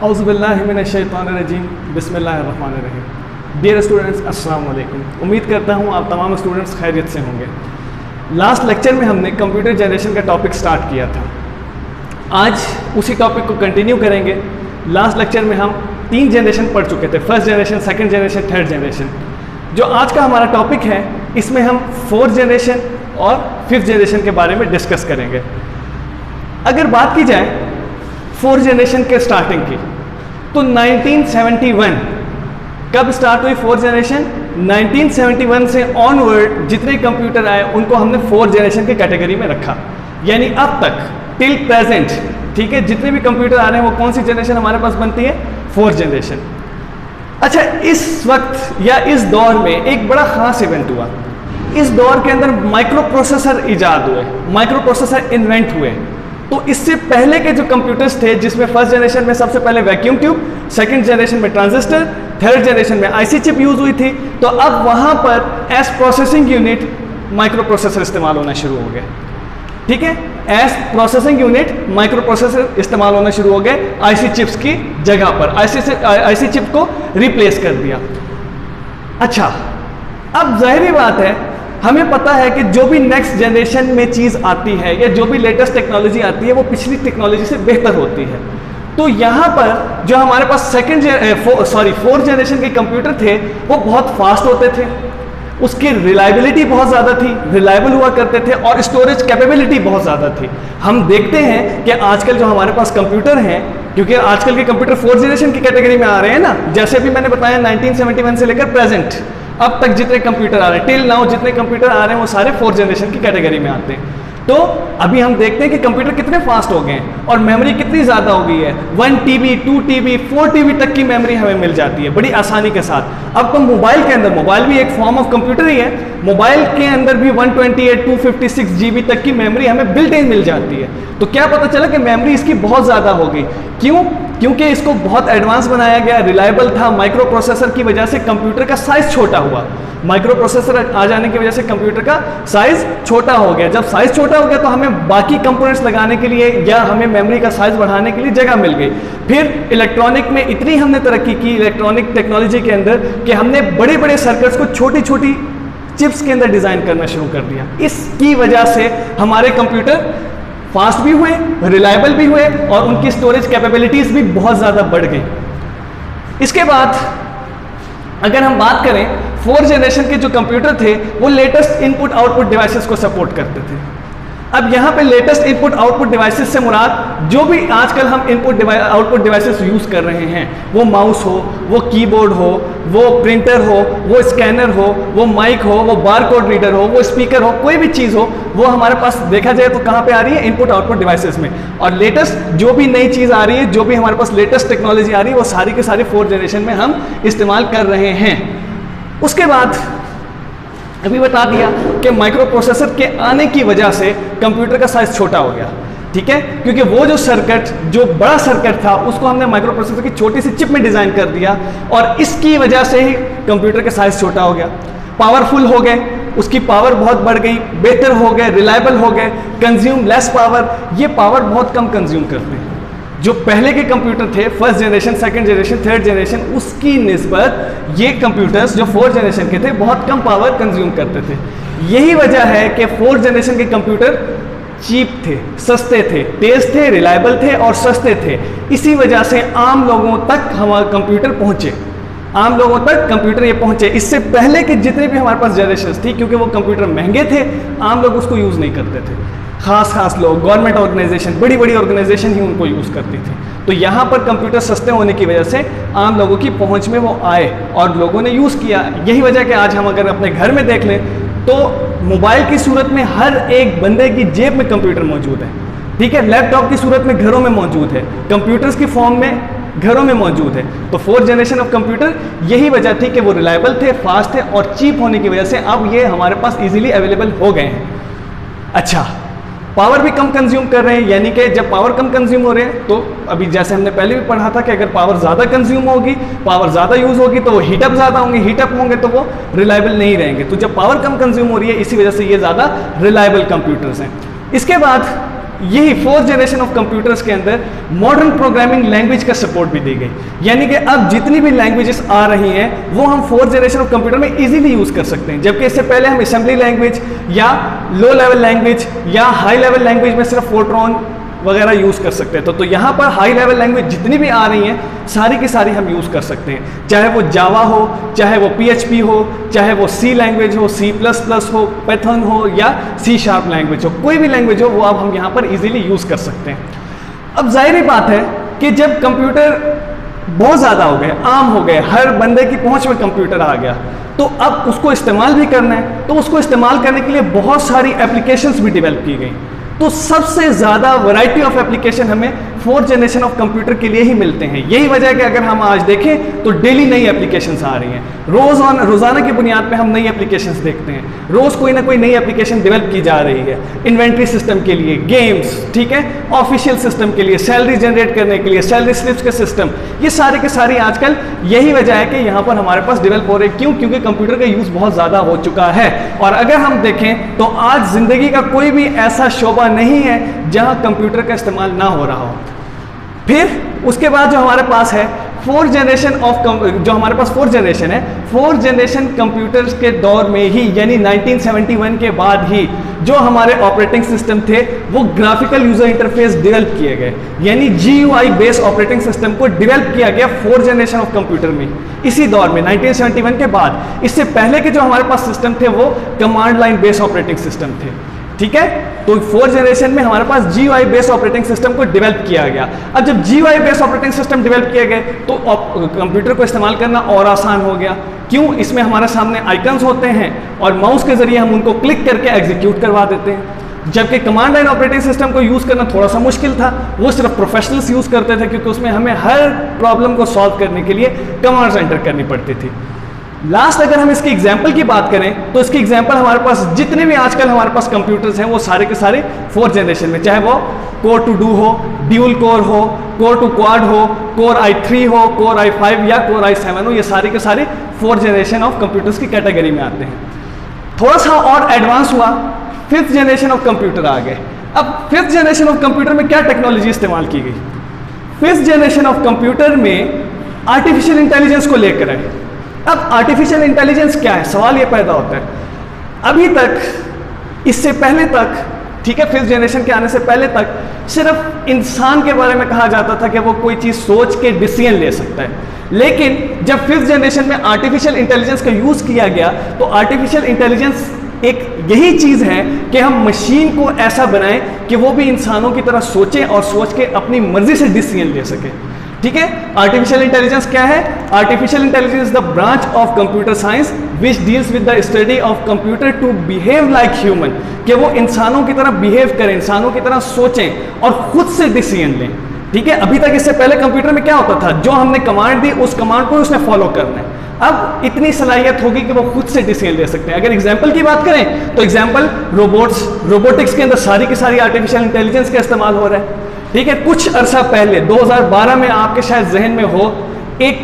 औज़ुबिल्लाहिमिनश्शैतानिर्रजीम बिस्मिल्लाहिर्रहमानिर्रहीम। Dear students, अस्सलाम वालेकुम। उम्मीद करता हूँ आप तमाम स्टूडेंट्स खैरियत से होंगे। लास्ट लेक्चर में हमने कंप्यूटर जनरेशन का टॉपिक स्टार्ट किया था। आज उसी टॉपिक को कंटिन्यू करेंगे। लास्ट लेक्चर में हम 3 जनरेशन पढ़ चुके थे, first generation, second generation, third generation. जो आज का हमारा टॉपिक है इसमें हम 4th जनरेशन और 5th जनरेशन के बारे में डिस्कस करेंगे। अगर बात की जाए 4th जनरेशन के स्टार्टिंग की, तो 1971 कब स्टार्ट हुई 4th जनरेशन? 1971 से ऑनवर्ड जितने कंप्यूटर आए उनको हमने 4th जनरेशन की कैटेगरी में रखा। यानी अब तक टिल प्रेजेंट, ठीक है, जितने भी कंप्यूटर आ रहे हैं वो कौन सी जनरेशन हमारे पास बनती है? 4th generation. अच्छा, इस वक्त या इस दौर में एक बड़ा खास इवेंट हुआ। इस दौर के अंदर माइक्रो प्रोसेसर इजाद हुए, माइक्रो प्रोसेसर इन्वेंट हुए। तो इससे पहले के जो कंप्यूटर्स थे, जिसमें फर्स्ट जनरेशन में सबसे पहले वैक्यूम ट्यूब, सेकंड जनरेशन में ट्रांजिस्टर, थर्ड जनरेशन में आईसी चिप यूज हुई थी, तो अब वहां पर as processing unit microprocessor इस्तेमाल होना शुरू हो गए। ठीक है, as processing unit microprocessor इस्तेमाल होना शुरू हो गए आईसी चिप्स की जगह पर। आईसी चिप को रिप्लेस कर दिया। अच्छा, अब जाहिर बात है, हमें पता है कि जो भी नेक्स्ट जनरेशन में चीज़ आती है या जो भी लेटेस्ट टेक्नोलॉजी आती है वो पिछली टेक्नोलॉजी से बेहतर होती है। तो यहाँ पर जो हमारे पास 4th जनरेशन के कंप्यूटर थे वो बहुत फास्ट होते थे, उसकी रिलायबिलिटी बहुत ज़्यादा थी, रिलायबल हुआ करते थे, और स्टोरेज कैपेबिलिटी बहुत ज़्यादा थी। हम देखते हैं कि आजकल जो हमारे पास कंप्यूटर हैं, क्योंकि आजकल के कंप्यूटर 4th जनरेशन की कैटेगरी में आ रहे हैं ना, जैसे भी मैंने बताया 1971 से लेकर प्रेजेंट अब तक जितने कंप्यूटर आ रहे हैं, टिल नाउ जितने कंप्यूटर आ रहे हैं वो सारे 4th जनरेशन की कैटेगरी में आते हैं। तो अभी हम देखते हैं कि कंप्यूटर कितने फास्ट हो गए हैं और मेमोरी कितनी ज़्यादा हो गई है। 1 TB, 2 TB, 4 TB तक की मेमोरी हमें मिल जाती है बड़ी आसानी के साथ। अब तो मोबाइल के अंदर, मोबाइल भी एक फॉर्म ऑफ कंप्यूटर ही है, मोबाइल के अंदर भी 128, 256 GB तक की मेमोरी हमें बिल्ट इन मिल जाती है। तो क्या पता चला कि मेमोरी इसकी बहुत ज़्यादा हो गई। क्यों? क्योंकि इसको बहुत एडवांस बनाया गया, रिलायबल था। माइक्रो प्रोसेसर की वजह से कंप्यूटर का साइज छोटा हुआ। माइक्रो प्रोसेसर आ जाने की वजह से कंप्यूटर का साइज छोटा हो गया। जब साइज छोटा हो गया तो हमें बाकी कंपोनेंट्स लगाने के लिए या हमें मेमोरी का साइज बढ़ाने के लिए जगह मिल गई। फिर इलेक्ट्रॉनिक में इतनी हमने तरक्की की, इलेक्ट्रॉनिक टेक्नोलॉजी के अंदर, कि हमने बड़े बड़े सर्किट्स को छोटी छोटी चिप्स के अंदर डिज़ाइन करना शुरू कर दिया। इसकी वजह से हमारे कंप्यूटर फास्ट भी हुए, रिलायबल भी हुए, और उनकी स्टोरेज कैपेबिलिटीज़ भी बहुत ज़्यादा बढ़ गई। इसके बाद अगर हम बात करें 4th जनरेशन के जो कंप्यूटर थे वो लेटेस्ट इनपुट आउटपुट डिवाइसेस को सपोर्ट करते थे। अब यहाँ पे लेटेस्ट इनपुट आउटपुट डिवाइसेस से मुराद जो भी आजकल हम इनपुट आउटपुट डिवाइसेस यूज़ कर रहे हैं, वो माउस हो, वो कीबोर्ड हो, वो प्रिंटर हो, वो स्कैनर हो, वो माइक हो, वो बारकोड रीडर हो, वो स्पीकर हो, कोई भी चीज़ हो, वो हमारे पास देखा जाए तो कहाँ पे आ रही है? इनपुट आउटपुट डिवाइसेस में। और लेटेस्ट जो भी नई चीज़ आ रही है, जो भी हमारे पास लेटेस्ट टेक्नोलॉजी आ रही है, वो सारी की सारी 4th जनरेशन में हम इस्तेमाल कर रहे हैं। उसके बाद अभी बता दिया कि माइक्रो प्रोसेसर के आने की वजह से कंप्यूटर का साइज छोटा हो गया। ठीक है, क्योंकि वो जो सर्किट, जो बड़ा सर्किट था, उसको हमने माइक्रो प्रोसेसर की छोटी सी चिप में डिज़ाइन कर दिया, और इसकी वजह से ही कंप्यूटर का साइज छोटा हो गया। पावरफुल हो गए, उसकी पावर बहुत बढ़ गई, बेहतर हो गए, रिलायबल हो गए, कंज्यूम लेस पावर। ये पावर बहुत कम कंज्यूम करते हैं। जो पहले के कंप्यूटर थे, first generation, second generation, third generation, उसकी निस्बत ये कंप्यूटर्स जो 4th जनरेशन के थे बहुत कम पावर कंज्यूम करते थे। यही वजह है कि 4th जनरेशन के कंप्यूटर चीप थे, सस्ते थे, तेज थे, रिलायबल थे और सस्ते थे। इसी वजह से आम लोगों तक हमारे कंप्यूटर पहुँचे, आम लोगों तक कंप्यूटर ये पहुँचे। इससे पहले के जितने भी हमारे पास जनरेशन थी, क्योंकि वो कंप्यूटर महंगे थे, आम लोग उसको यूज़ नहीं करते थे। खास लोग, गवर्नमेंट ऑर्गेनाइजेशन, बड़ी बड़ी ऑर्गेनाइजेशन ही उनको यूज़ करती थी। तो यहाँ पर कंप्यूटर सस्ते होने की वजह से आम लोगों की पहुँच में वो आए और लोगों ने यूज़ किया। यही वजह कि आज हम अगर अपने घर में देख लें तो मोबाइल की सूरत में हर एक बंदे की जेब में कंप्यूटर मौजूद है। ठीक है, लैपटॉप की सूरत में घरों में मौजूद है, कंप्यूटर्स की फॉर्म में घरों में मौजूद है। तो 4th जनरेशन ऑफ कंप्यूटर यही वजह थी कि वो रिलायबल थे, फास्ट थे, और चीप होने की वजह से अब ये हमारे पास ईजिली अवेलेबल हो गए हैं। अच्छा, पावर भी कम कंज्यूम कर रहे हैं, यानी कि जब पावर कम कंज्यूम हो रहे हैं तो अभी जैसे हमने पहले भी पढ़ा था कि अगर पावर ज़्यादा कंज्यूम होगी, पावर ज़्यादा यूज़ होगी, तो वो हीटअप ज़्यादा होंगे, हीटअप होंगे तो वो रिलायबल नहीं रहेंगे। तो जब पावर कम कंज्यूम हो रही है, इसी वजह से ये ज़्यादा रिलायबल कंप्यूटर्स हैं। इसके बाद यही फोर्थ जनरेशन ऑफ कंप्यूटर्स के अंदर मॉडर्न प्रोग्रामिंग लैंग्वेज का सपोर्ट भी दी गई, यानी कि अब जितनी भी लैंग्वेजेस आ रही हैं वो हम फोर्थ जनरेशन ऑफ कंप्यूटर में इजीली यूज कर सकते हैं, जबकि इससे पहले हम असेंबली लैंग्वेज या लो लेवल लैंग्वेज या हाई लेवल लैंग्वेज में सिर्फ फोर्ट्रॉन वगैरह यूज़ कर सकते हैं। तो यहाँ पर हाई लेवल लैंग्वेज जितनी भी आ रही हैं सारी की सारी हम यूज़ कर सकते हैं, चाहे वो जावा हो, चाहे वो PHP हो, चाहे वो C लैंग्वेज हो, C++ हो, पाइथन हो या C# लैंग्वेज हो, कोई भी लैंग्वेज हो वो अब हम यहाँ पर इजीली यूज़ कर सकते हैं। अब जाहिर ही बात है कि जब कंप्यूटर बहुत ज़्यादा हो गए, आम हो गए, हर बंदे की पहुँच में कंप्यूटर आ गया, तो अब उसको इस्तेमाल भी करना है, तो उसको इस्तेमाल करने के लिए बहुत सारी एप्लीकेशंस भी डेवलप की गई। तो सबसे ज़्यादा वैरायटी ऑफ एप्लीकेशन हमें फोर्थ जनरेशन ऑफ कंप्यूटर के लिए ही मिलते हैं। यही वजह है कि अगर हम आज देखें तो डेली नई एप्लीकेशंस आ रही हैं, रोज़ाना की बुनियाद पे हम नई एप्लीकेशंस देखते हैं, रोज़ कोई ना कोई नई एप्लीकेशन डेवलप की जा रही है, इन्वेंट्री सिस्टम के लिए, गेम्स, ठीक है, ऑफिशियल सिस्टम के लिए, सैलरी जनरेट करने के लिए, सैलरी स्लिप्स के सिस्टम, ये सारे के सारी आजकल यही वजह है कि यहाँ पर हमारे पास डेवलप हो रहे हैं। क्यों? क्योंकि कंप्यूटर का यूज़ बहुत ज़्यादा हो चुका है। और अगर हम देखें तो आज ज़िंदगी का कोई भी ऐसा शोबा नहीं है जहाँ कंप्यूटर का इस्तेमाल ना हो रहा हो। फिर उसके बाद जो हमारे पास है फोर्थ जनरेशन है, फोर्थ जनरेशन कंप्यूटर्स के दौर में ही, यानी 1971 के बाद ही जो हमारे ऑपरेटिंग सिस्टम थे वो ग्राफिकल यूजर इंटरफेस डेवलप किए गए, यानी GUI बेस्ड ऑपरेटिंग सिस्टम को डेवलप किया गया फोर्थ जनरेशन ऑफ कंप्यूटर में, इसी दौर में 1971 के बाद। इससे पहले के जो हमारे पास सिस्टम थे वो command line based operating system थे, ठीक है। तो फोर्थ जनरेशन में हमारे पास GUI बेस्ड ऑपरेटिंग सिस्टम को डेवलप किया गया। अब जब GUI based operating system develop किए गए तो कंप्यूटर को इस्तेमाल करना और आसान हो गया। क्यों? इसमें हमारे सामने आइकन्स होते हैं और माउस के जरिए हम उनको क्लिक करके एग्जीक्यूट करवा देते हैं, जबकि कमांड लाइन ऑपरेटिंग सिस्टम को यूज़ करना थोड़ा सा मुश्किल था, वो सिर्फ प्रोफेशनल्स यूज़ करते थे, क्योंकि उसमें हमें हर प्रॉब्लम को सॉल्व करने के लिए कमांड्स एंटर करनी पड़ती थी। लास्ट अगर हम इसकी एग्जाम्पल की बात करें तो इसकी एग्जाम्पल हमारे पास जितने भी आजकल हमारे पास कंप्यूटर्स हैं वो सारे के सारे फोर्थ जनरेशन में, चाहे वो कोर टू डू हो, ड्यूल कोर हो, कोर टू क्वाड हो, कोर i3 हो, कोर i5 या कोर i7 हो, ये सारे के सारे फोर्थ जनरेशन ऑफ कंप्यूटर्स की कैटेगरी में आते हैं। थोड़ा सा और एडवांस हुआ, फिफ्थ जनरेशन ऑफ कंप्यूटर आ गए। अब फिफ्थ जनरेशन ऑफ कंप्यूटर में क्या टेक्नोलॉजी इस्तेमाल की गई? फिफ्थ जनरेशन ऑफ कंप्यूटर में आर्टिफिशियल इंटेलिजेंस को लेकर है। अब आर्टिफिशियल इंटेलिजेंस क्या है, सवाल ये पैदा होता है। अभी तक, इससे पहले तक, ठीक है, फिफ्थ जनरेशन के आने से पहले तक सिर्फ इंसान के बारे में कहा जाता था कि वो कोई चीज़ सोच के डिसीजन ले सकता है, लेकिन जब फिफ्थ जनरेशन में आर्टिफिशियल इंटेलिजेंस का यूज़ किया गया तो आर्टिफिशियल इंटेलिजेंस एक यही चीज़ है कि हम मशीन को ऐसा बनाएं कि वो भी इंसानों की तरह सोचे और सोच के अपनी मर्जी से डिसीजन ले सके, ठीक है। आर्टिफिशियल इंटेलिजेंस क्या है? Artificial intelligence is the branch of computer science which deals with the study of computer to behave like human, कि वो इंसानों की तरह बिहेव करें, इंसानों की तरह सोचें और खुद से डिसीजन लें, ठीक है। अभी तक इससे पहले कंप्यूटर में क्या होता था, जो हमने कमांड दी उस कमांड को उसने फॉलो करना है। अब इतनी सलाहियत होगी कि वो खुद से डिसीजन ले सकते हैं। अगर एग्जाम्पल की बात करें तो एग्जाम्पल रोबोटिक्स के अंदर सारी की सारी आर्टिफिशियल इंटेलिजेंस का इस्तेमाल हो रहा है, ठीक है। कुछ अरसा पहले 2012 में आपके शायद जहन में हो, एक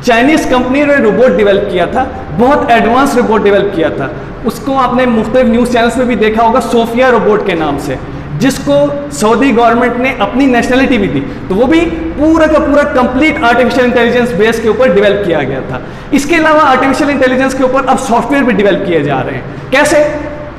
चाइनीज कंपनी ने रोबोट डेवलप किया था, बहुत एडवांस रोबोट डेवलप किया था। उसको आपने मुख्तलिफ न्यूज़ चैनल्स में भी देखा होगा, सोफिया रोबोट के नाम से, जिसको सऊदी गवर्नमेंट ने अपनी नेशनलिटी भी दी। तो वो भी पूरा का पूरा कंप्लीट आर्टिफिशियल इंटेलिजेंस बेस के ऊपर डेवलप किया गया था। इसके अलावा आर्टिफिशियल इंटेलिजेंस के ऊपर अब सॉफ्टवेयर भी डेवलप किए जा रहे हैं। कैसे?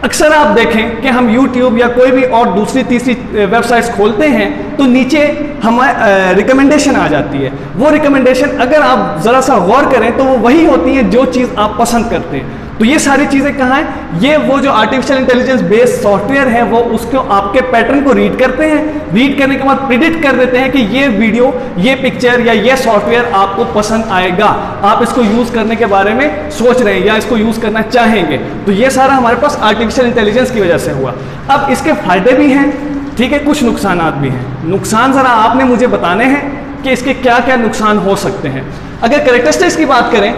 अक्सर आप देखें कि हम YouTube या कोई भी और दूसरी तीसरी वेबसाइट्स खोलते हैं तो नीचे हमारे रिकमेंडेशन आ जाती है। वो रिकमेंडेशन अगर आप ज़रा सा गौर करें तो वो वही होती है जो चीज़ आप पसंद करते हैं। तो ये सारी चीज़ें कहाँ हैं? ये वो जो आर्टिफिशियल इंटेलिजेंस बेस्ड सॉफ्टवेयर है वो उसको आपके पैटर्न को रीड करते हैं, रीड करने के बाद प्रिडिक्ट कर देते हैं कि ये वीडियो, ये पिक्चर या ये सॉफ्टवेयर आपको पसंद आएगा, आप इसको यूज़ करने के बारे में सोच रहे हैं या इसको यूज़ करना चाहेंगे। तो ये सारा हमारे पास आर्टिफिशियल इंटेलिजेंस की वजह से हुआ। अब इसके फायदे भी हैं, ठीक है, कुछ नुकसानात भी हैं। नुकसान ज़रा आपने मुझे बताने हैं कि इसके क्या क्या नुकसान हो सकते हैं। अगर कैरेक्टरिस्टिक्स की बात करें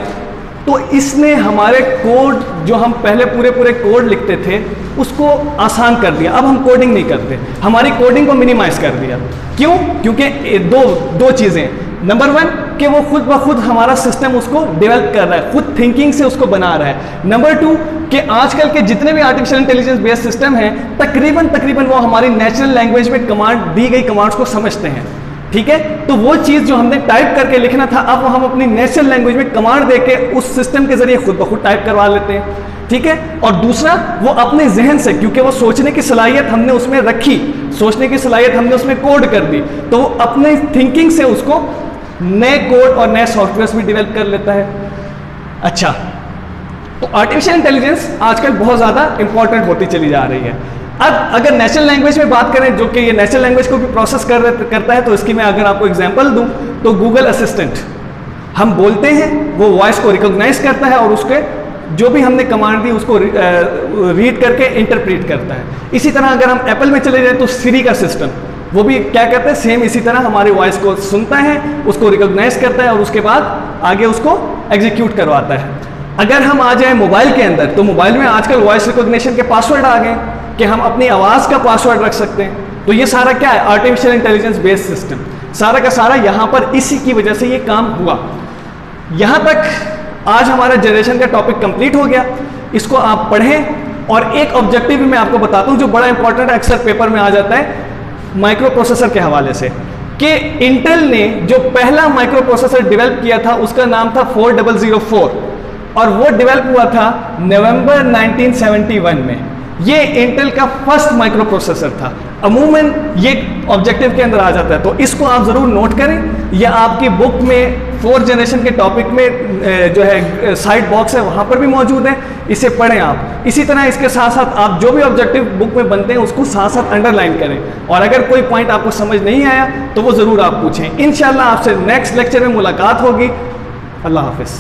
तो इसने हमारे कोड, जो हम पहले पूरे कोड लिखते थे उसको आसान कर दिया। अब हम कोडिंग नहीं करते, हमारी कोडिंग को मिनिमाइज कर दिया। क्यों? क्योंकि दो चीज़ें, नंबर वन कि वो खुद ब खुद हमारा सिस्टम उसको डेवलप कर रहा है, खुद थिंकिंग से उसको बना रहा है। नंबर 2 कि आजकल के जितने भी आर्टिफिशियल इंटेलिजेंस बेस्ड सिस्टम हैं तकरीबन वो हमारी नेचुरल लैंग्वेज में कमांड दी गई कमांड्स को समझते हैं, ठीक है। तो वो चीज़ जो हमने टाइप करके लिखना था, अब हम अपनी नेचुरल लैंग्वेज में कमांड देके उस सिस्टम के जरिए खुद ब खुद टाइप करवा लेते हैं, ठीक है। और दूसरा, वो अपने जहन से, क्योंकि वो सोचने की सलाहियत हमने उसमें रखी, सोचने की सलाहियत हमने उसमें कोड कर दी, तो वो अपने थिंकिंग से उसको नए कोड और नए सॉफ्टवेयर भी डेवलप कर लेता है। अच्छा, तो आर्टिफिशियल इंटेलिजेंस आजकल बहुत ज़्यादा इंपॉर्टेंट होती चली जा रही है। अब अगर नेचुरल लैंग्वेज में बात करें, जो कि ये नेचुरल लैंग्वेज को भी प्रोसेस करता है, तो इसकी मैं अगर आपको एग्जांपल दूं तो गूगल असिस्टेंट, हम बोलते हैं वो वॉइस को रिकॉग्नाइज करता है और उसके जो भी हमने कमांड दी उसको रीड करके इंटरप्रेट करता है। इसी तरह अगर हम एप्पल में चले जाएं तो सिरी का सिस्टम, वो भी क्या करता है, सेम इसी तरह हमारी वॉइस को सुनता है, उसको रिकॉग्नाइज करता है और उसके बाद आगे उसको एग्जीक्यूट करवाता है। अगर हम आ जाएं मोबाइल के अंदर, तो मोबाइल में आजकल वॉइस रिकॉग्निशन के पासवर्ड आ गए कि हम अपनी आवाज़ का पासवर्ड रख सकते हैं। तो ये सारा क्या है, आर्टिफिशियल इंटेलिजेंस बेस्ड सिस्टम, सारा का सारा यहाँ पर इसी की वजह से ये काम हुआ। यहाँ तक आज हमारा जनरेशन का टॉपिक कंप्लीट हो गया। इसको आप पढ़ें और एक ऑब्जेक्टिव भी मैं आपको बताता हूँ जो बड़ा इंपॉर्टेंट है, अक्सर पेपर में आ जाता है माइक्रो प्रोसेसर के हवाले से, कि इंटेल ने जो पहला माइक्रो प्रोसेसर डेवलप किया था उसका नाम था 4004 और वो डेवलप हुआ था नवंबर 1971 में। ये इंटेल का फर्स्ट माइक्रो प्रोसेसर था। अमूमन ये ऑब्जेक्टिव के अंदर आ जाता है, तो इसको आप ज़रूर नोट करें। या आपकी बुक में 4th जनरेशन के टॉपिक में जो है साइड बॉक्स है वहाँ पर भी मौजूद है, इसे पढ़ें आप। इसी तरह इसके साथ साथ आप जो भी ऑब्जेक्टिव बुक में बनते हैं उसको साथ साथ अंडरलाइन करें, और अगर कोई पॉइंट आपको समझ नहीं आया तो वो ज़रूर आप पूछें। इंशाल्लाह आपसे नेक्स्ट लेक्चर में मुलाकात होगी। अल्लाह हाफिज़।